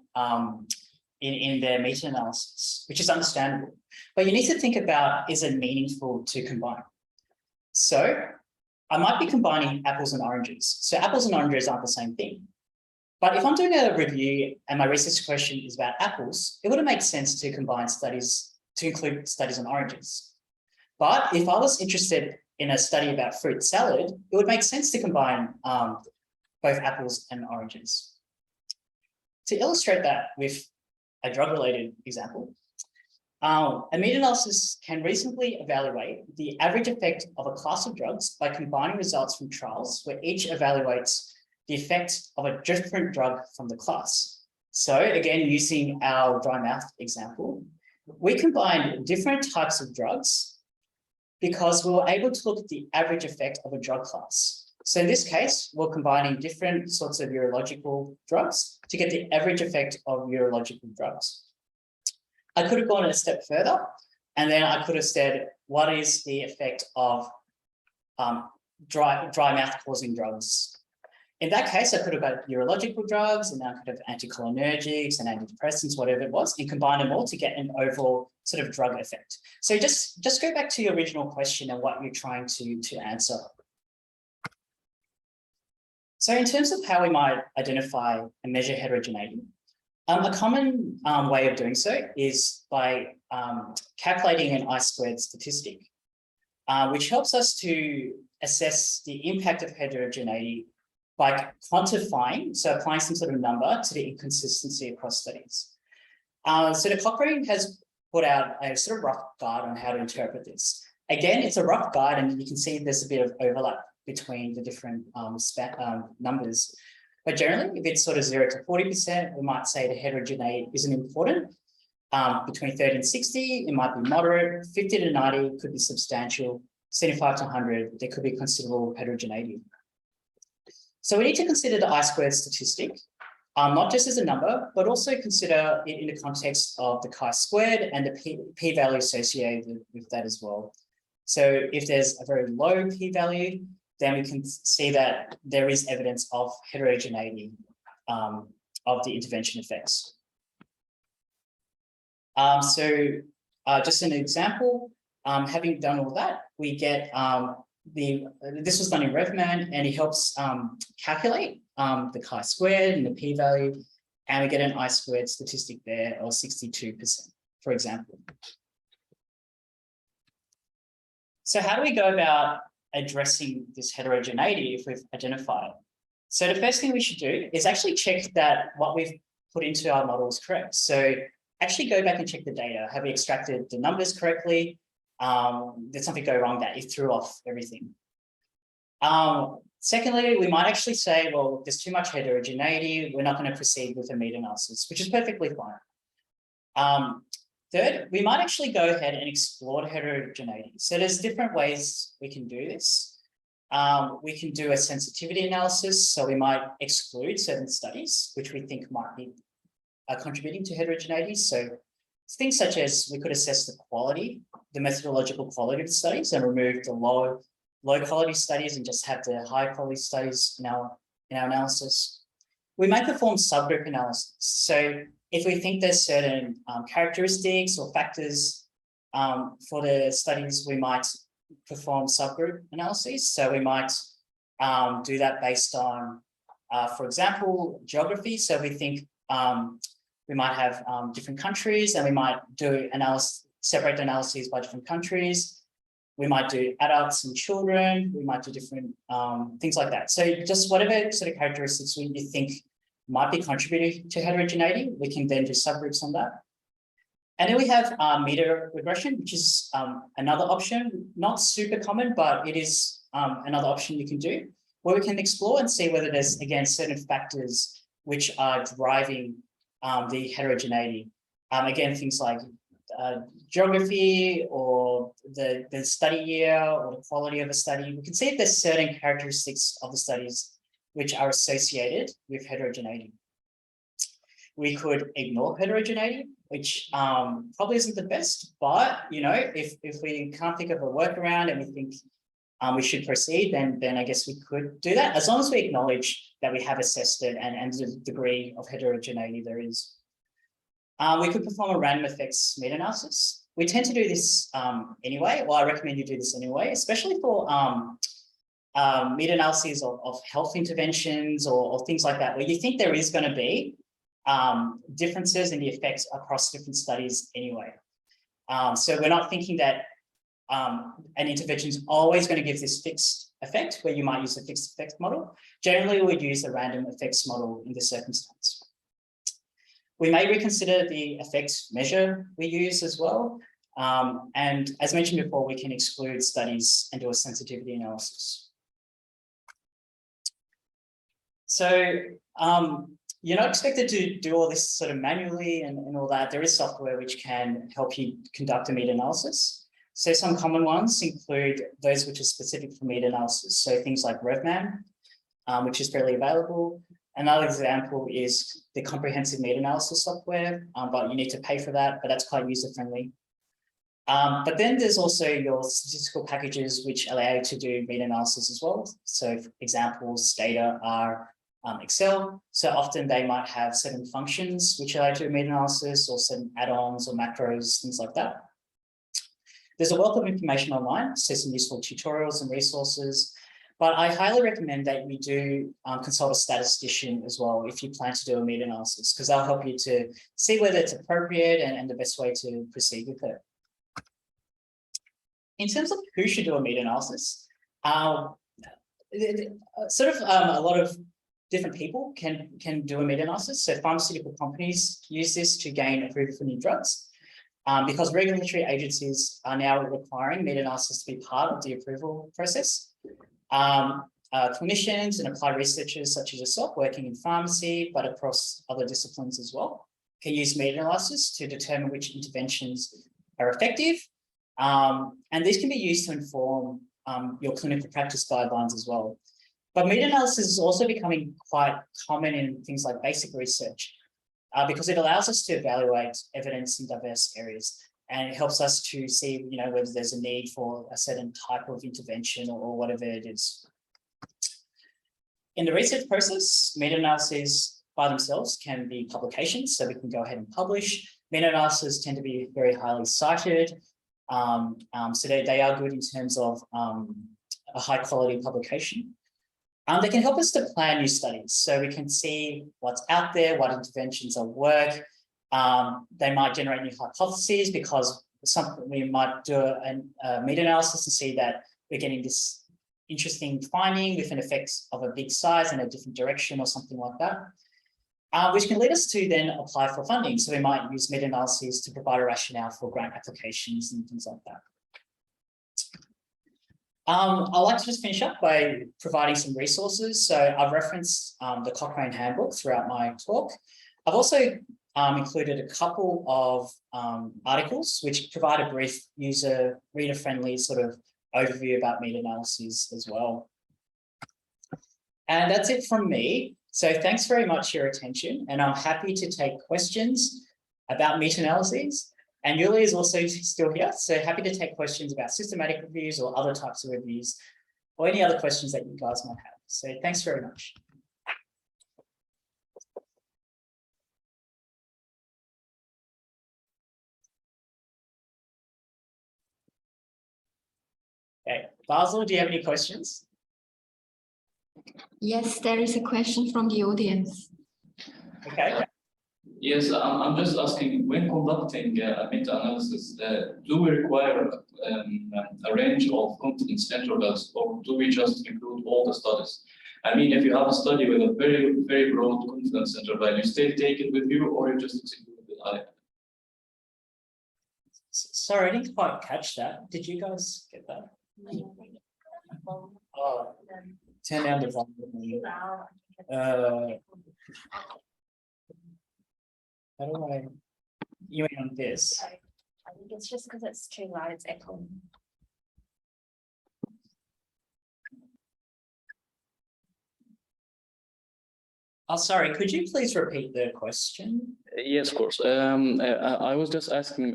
their meta-analysis, which is understandable. But you need to think about, is it meaningful to combine? So I might be combining apples and oranges. So apples and oranges aren't the same thing. But if I'm doing a review and my research question is about apples, it wouldn't make sense to combine studies, to include studies on oranges. But if I was interested in a study about fruit salad, it would make sense to combine both apples and oranges. To illustrate that with a drug-related example, a meta-analysis can reasonably evaluate the average effect of a class of drugs by combining results from trials where each evaluates the effect of a different drug from the class. So again, using our dry mouth example, we combined different types of drugs because we were able to look at the average effect of a drug class. So in this case, we're combining different sorts of urological drugs to get the average effect of urological drugs. I could have gone a step further, and then I could have said, what is the effect of dry mouth causing drugs? In that case, I could have got urological drugs, and then I could have anticholinergics and antidepressants, whatever it was, and combine them all to get an overall sort of drug effect. So just go back to your original question and what you're trying to answer. So in terms of how we might identify and measure heterogeneity, a common way of doing so is by calculating an I-squared statistic, which helps us to assess the impact of heterogeneity by quantifying, so applying some sort of number to the inconsistency across studies. So the Cochrane has put out a sort of rough guide on how to interpret this. Again, it's a rough guide, and you can see there's a bit of overlap between the different numbers. But generally, if it's sort of 0 to 40%, we might say the heterogeneity isn't important. Between 30 and 60, it might be moderate. 50 to 90 could be substantial. 75 to 100, there could be considerable heterogeneity. So we need to consider the I-squared statistic, not just as a number, but also consider it in the context of the chi-squared and the p-value associated with that as well. So if there's a very low p-value, then we can see that there is evidence of heterogeneity of the intervention effects. Just an example, having done all that, we get this was done in RevMan, and it helps calculate the chi-squared and the p-value, and we get an I-squared statistic there of 62%, for example. So how do we go about addressing this heterogeneity if we've identified it? So the first thing we should do is actually check that what we've put into our model is correct. So actually go back and check the data. Have we extracted the numbers correctly? Did something go wrong that it threw off everything? Secondly, we might actually say, well, there's too much heterogeneity. We're not going to proceed with a meta-analysis, which is perfectly fine. Third, we might actually go ahead and explore heterogeneity. So there's different ways we can do this. We can do a sensitivity analysis. So we might exclude certain studies, which we think might be contributing to heterogeneity. So things such as we could assess the quality, the methodological quality of the studies, and remove the low quality studies and just have the high quality studies in our analysis. We might perform subgroup analysis. So if we think there's certain characteristics or factors for the studies, we might perform subgroup analyses. So we might do that based on, for example, geography. So we think we might have different countries, and we might do separate analyses by different countries. We might do adults and children. We might do different things like that. So just whatever sort of characteristics you think might be contributing to heterogeneity, we can then do subgroups on that. And then we have meta regression, which is another option, not super common, but it is another option you can do, where we can explore and see whether there's, again, certain factors which are driving the heterogeneity. Again, things like geography or the study year or the quality of a study. We can see if there's certain characteristics of the studies which are associated with heterogeneity. We could ignore heterogeneity, which probably isn't the best, but if we can't think of a workaround and we think we should proceed, then I guess we could do that, as long as we acknowledge that we have assessed it and the degree of heterogeneity there is. We could perform a random effects meta-analysis. We tend to do this anyway. Well, I recommend you do this anyway, especially for meta-analyses of health interventions or things like that, where you think there is going to be differences in the effects across different studies anyway. So we're not thinking that an intervention is always going to give this fixed effect, where you might use a fixed effect model. Generally, we'd use a random effects model in this circumstance. We may reconsider the effects measure we use as well. And as mentioned before, we can exclude studies and do a sensitivity analysis. So you're not expected to do all this sort of manually and all that. There is software which can help you conduct a meta-analysis. So some common ones include those which are specific for meta-analysis. So things like RevMan, which is fairly available. Another example is the comprehensive meta-analysis software, but you need to pay for that, but that's quite user-friendly. But then there's also your statistical packages which allow you to do meta-analysis as well. So examples, data are Excel. So often they might have certain functions which allow you to do meta-analysis, or certain add-ons or macros, things like that. There's a wealth of information online, so some useful tutorials and resources. But I highly recommend that you do consult a statistician as well if you plan to do a meta-analysis, because they'll help you to see whether it's appropriate and the best way to proceed with it. In terms of who should do a meta-analysis, a lot of different people can do a meta-analysis. So pharmaceutical companies use this to gain approval for new drugs, because regulatory agencies are now requiring meta-analysis to be part of the approval process. Clinicians and applied researchers such as yourself working in pharmacy, but across other disciplines as well, can use meta-analysis to determine which interventions are effective. And these can be used to inform your clinical practice guidelines as well. But meta-analysis is also becoming quite common in things like basic research, because it allows us to evaluate evidence in diverse areas. And it helps us to see, whether there's a need for a certain type of intervention or whatever it is. In the research process, meta-analyses by themselves can be publications, so we can go ahead and publish. Meta-analyses tend to be very highly cited, so they are good in terms of a high quality publication. They can help us to plan new studies, so we can see what's out there, what interventions will work. They might generate new hypotheses, because we might do a meta-analysis and see that we're getting this interesting finding with an effect of a big size in a different direction or something like that, which can lead us to then apply for funding. So we might use meta-analyses to provide a rationale for grant applications and things like that. I'd like to just finish up by providing some resources. So I've referenced the Cochrane Handbook throughout my talk. I've also included a couple of articles which provide a brief reader-friendly sort of overview about meta-analyses as well. And that's it from me. So thanks very much for your attention, and I'm happy to take questions about meta-analyses. And Yuli is also still here, so happy to take questions about systematic reviews or other types of reviews, or any other questions that you guys might have. So thanks very much. Okay, Basil, do you have any questions? Yes, there is a question from the audience. Okay. Yes, I'm just asking, when conducting a meta-analysis, do we require a range of confidence intervals, or do we just include all the studies? I mean, if you have a study with a very, very broad confidence interval, you still take it with you, or you just exclude it? Sorry, I didn't quite catch that. Did you guys get that? Oh, turn down the volume. How do you mean on this? I think it's just because it's too loud, it's echoing. Oh, sorry, could you please repeat the question? Yes, of course. I was just asking,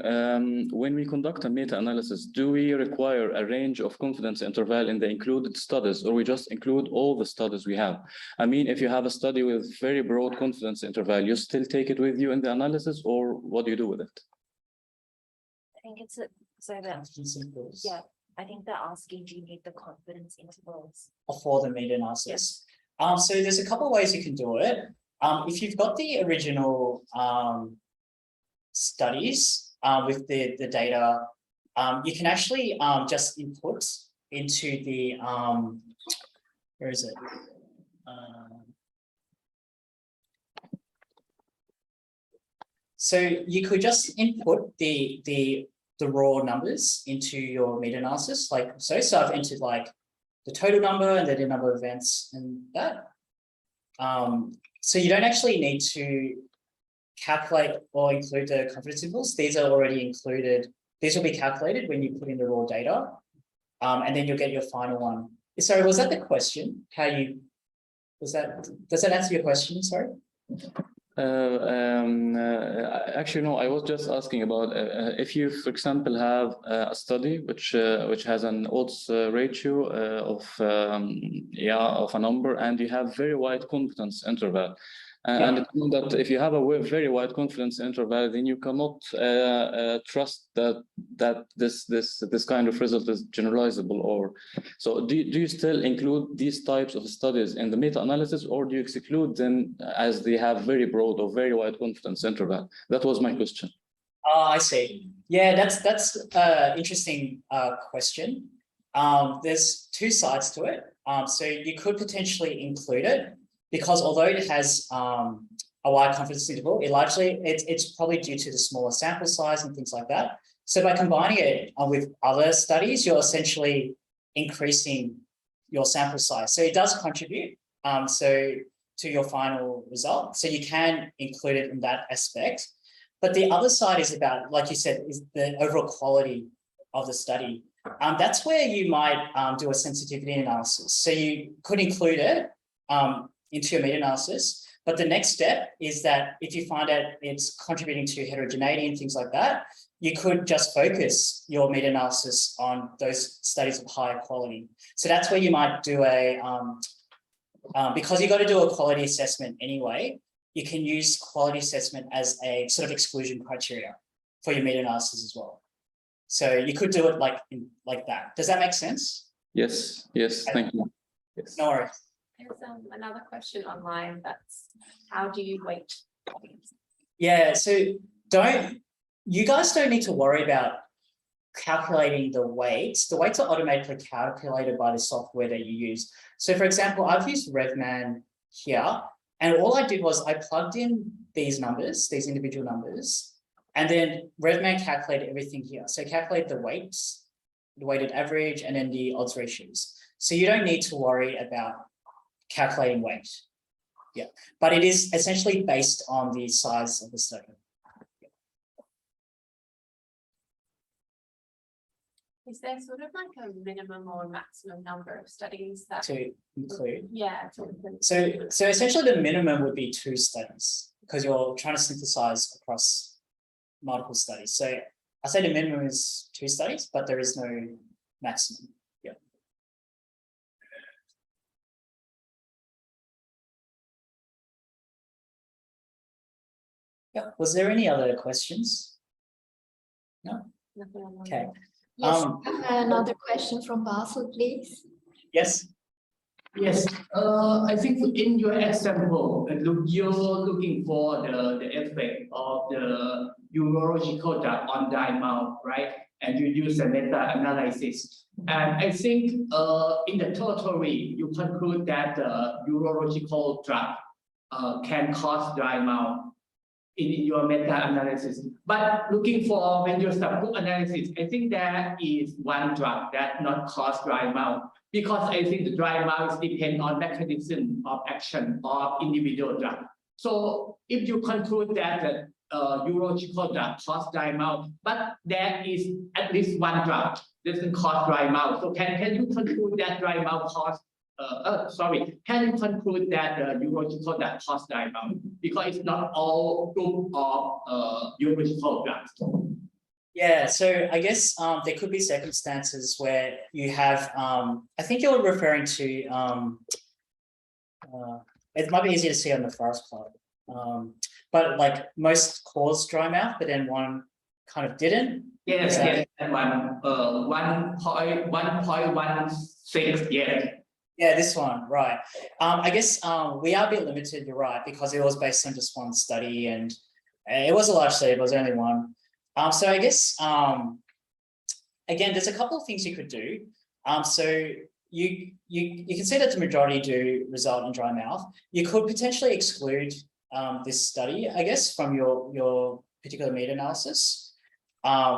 when we conduct a meta-analysis, do we require a range of confidence interval in the included studies, or we just include all the studies we have? I mean, if you have a study with very broad confidence interval, you still take it with you in the analysis, or what do you do with it? I think it's so that, Confidence intervals yeah, I think they're asking, do you need the confidence intervals? for the meta-analysis. So there's a couple of ways you can do it. If you've got the original studies with the data, you can actually just input into the where is it? So you could just input the raw numbers into your meta-analysis, like so. So I've entered like the total number and then the number of events and that. So you don't actually need to calculate or include the confidence intervals. These are already included. These will be calculated when you put in the raw data. And then you'll get your final one. Sorry, was that the question? Does that answer your question? Sorry. Actually, no, I was just asking about if you, for example, have a study which has an odds ratio of a number, and you have very wide confidence interval. And it's known that if you have a very wide confidence interval, then you cannot trust that this kind of result is generalizable. Or so, do you still include these types of studies in the meta-analysis, or do you exclude them as they have very broad or very wide confidence interval? That was my question. Oh, I see. Yeah, that's interesting question. There's two sides to it. So you could potentially include it, because although it has a wide confidence interval, it's probably due to the smaller sample size and things like that. So by combining it with other studies, you're essentially increasing your sample size. So it does contribute to your final result. So you can include it in that aspect. But the other side is about, like you said, is the overall quality of the study. That's where you might do a sensitivity analysis. So you could include it into your meta-analysis. But the next step is that if you find out it's contributing to heterogeneity and things like that, you could just focus your meta-analysis on those studies of higher quality. So that's where you might do because you got to do a quality assessment anyway, you can use quality assessment as a sort of exclusion criteria for your meta-analysis as well. So you could do it like that. Does that make sense? Yes, thank you. Yes. No worries. There's another question online that's how do you weight? Yeah, so you guys don't need to worry about calculating the weights. The weights are automatically calculated by the software that you use. So for example, I've used RevMan here, and all I did was I plugged in these numbers, these individual numbers, and then RevMan calculated everything here. So calculate the weights, the weighted average, and then the odds ratios. So you don't need to worry about calculating weight. Yeah, but it is essentially based on the size of the study. Is there sort of like a minimum or maximum number of studies that? To include. Yeah. To include. So essentially the minimum would be 2 studies, because you're trying to synthesize across multiple studies. So I say the minimum is 2 studies, but there is no maximum. Yeah. Yeah. Was there any other questions? No? Nothing on Okay. Yes, another question from Basil, please. Yes. Yes, I think in your example, you're looking for the effect of the urological drug on dry mouth, right? And you use a meta-analysis. And I think in the territory, you conclude that the urological drug can cause dry mouth in your meta-analysis. But looking for when you subgroup analysis, I think there is one drug that not cause dry mouth, because I think the dry mouth depend on mechanism of action of individual drug. So if you conclude that the urological drug cause dry mouth, but there is at least one drug that doesn't cause dry mouth. So can you conclude that dry mouth cause sorry, can you conclude that the urological that cause dry mouth? Because it's not all group of urological drugs. Yeah, so I guess there could be circumstances where you have I think you're referring to it might be easier to see on the forest plot. But like most caused dry mouth, but then one kind of didn't. Yes, Is that- yes, that one, 1.16, yes. Yeah, this one, right. I guess we are a bit limited, you're right, because it was based on just one study and it was a large study, but it was only one. So I guess again, there's a couple of things you could do. So you can see that the majority do result in dry mouth. You could potentially exclude this study, I guess, from your particular meta-analysis,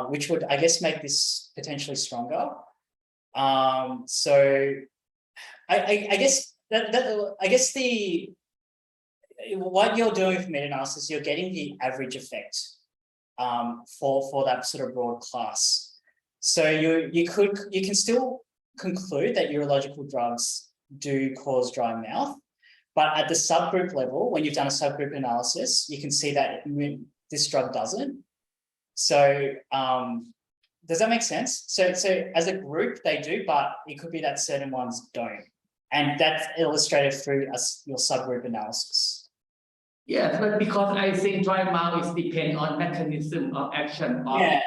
which would, I guess, make this potentially stronger. So I guess what you're doing with meta-analysis, you're getting the average effect for that sort of broad class. So you can still conclude that urological drugs do cause dry mouth, but at the subgroup level, when you've done a subgroup analysis, you can see that this drug doesn't. So does that make sense? So as a group they do, but it could be that certain ones don't, and that's illustrated through your subgroup analysis. Yes, but because I think dry mouth is depend on mechanism of action of Yeah.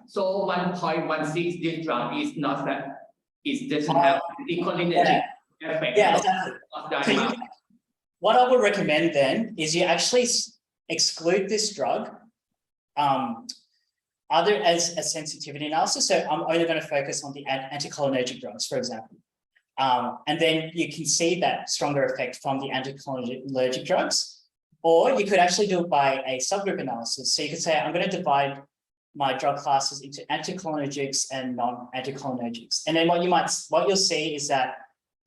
So 1.16, this drug is not that it doesn't have the cholinergic effect. Yeah, exactly. Of dry So mouth. what I would recommend then is you actually exclude this drug other as a sensitivity analysis. So I'm only going to focus on the anticholinergic drugs, for example. And then you can see that stronger effect from the anticholinergic drugs. Or you could actually do it by a subgroup analysis. So you could say, I'm going to divide my drug classes into anticholinergics and non-anticholinergics. And then what you'll see is that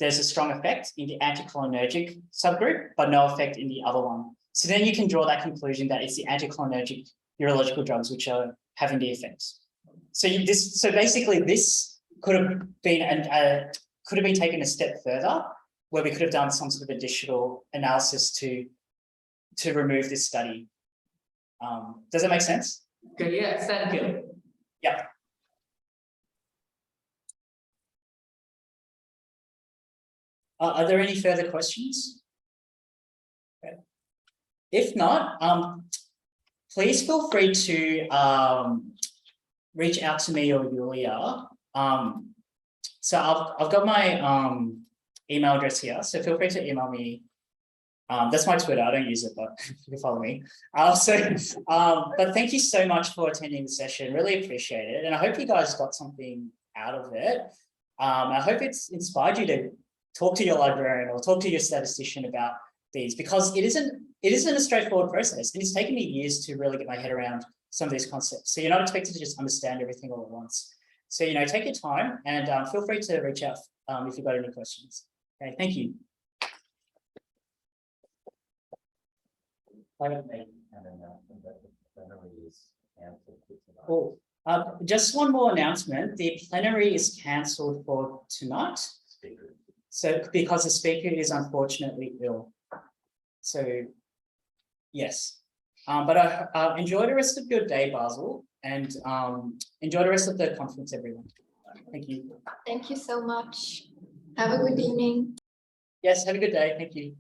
there's a strong effect in the anticholinergic subgroup, but no effect in the other one. So then you can draw that conclusion that it's the anticholinergic urological drugs which are having the effects. So basically this could have been taken a step further, where we could have done some sort of additional analysis to remove this study. Does that make sense? Okay, yes, thank you. Yeah. Are there any further questions? Okay. If not, please feel free to reach out to me or Yulia. So I've got my email address here, so feel free to email me. That's my Twitter, I don't use it, but you can follow me. But thank you so much for attending the session, really appreciate it. And I hope you guys got something out of it. I hope it's inspired you to talk to your librarian or talk to your statistician about these, because it isn't a straightforward process. And it's taken me years to really get my head around some of these concepts. So you're not expected to just understand everything all at once. So, take your time and feel free to reach out if you've got any questions. Okay, thank you. Cool. Just one more announcement. The plenary is cancelled for tonight. So because the speaker is unfortunately ill. So yes. But enjoy the rest of your day, Basil, and enjoy the rest of the conference, everyone. Thank you. Thank you so much. Have a good evening. Yes, have a good day. Thank you.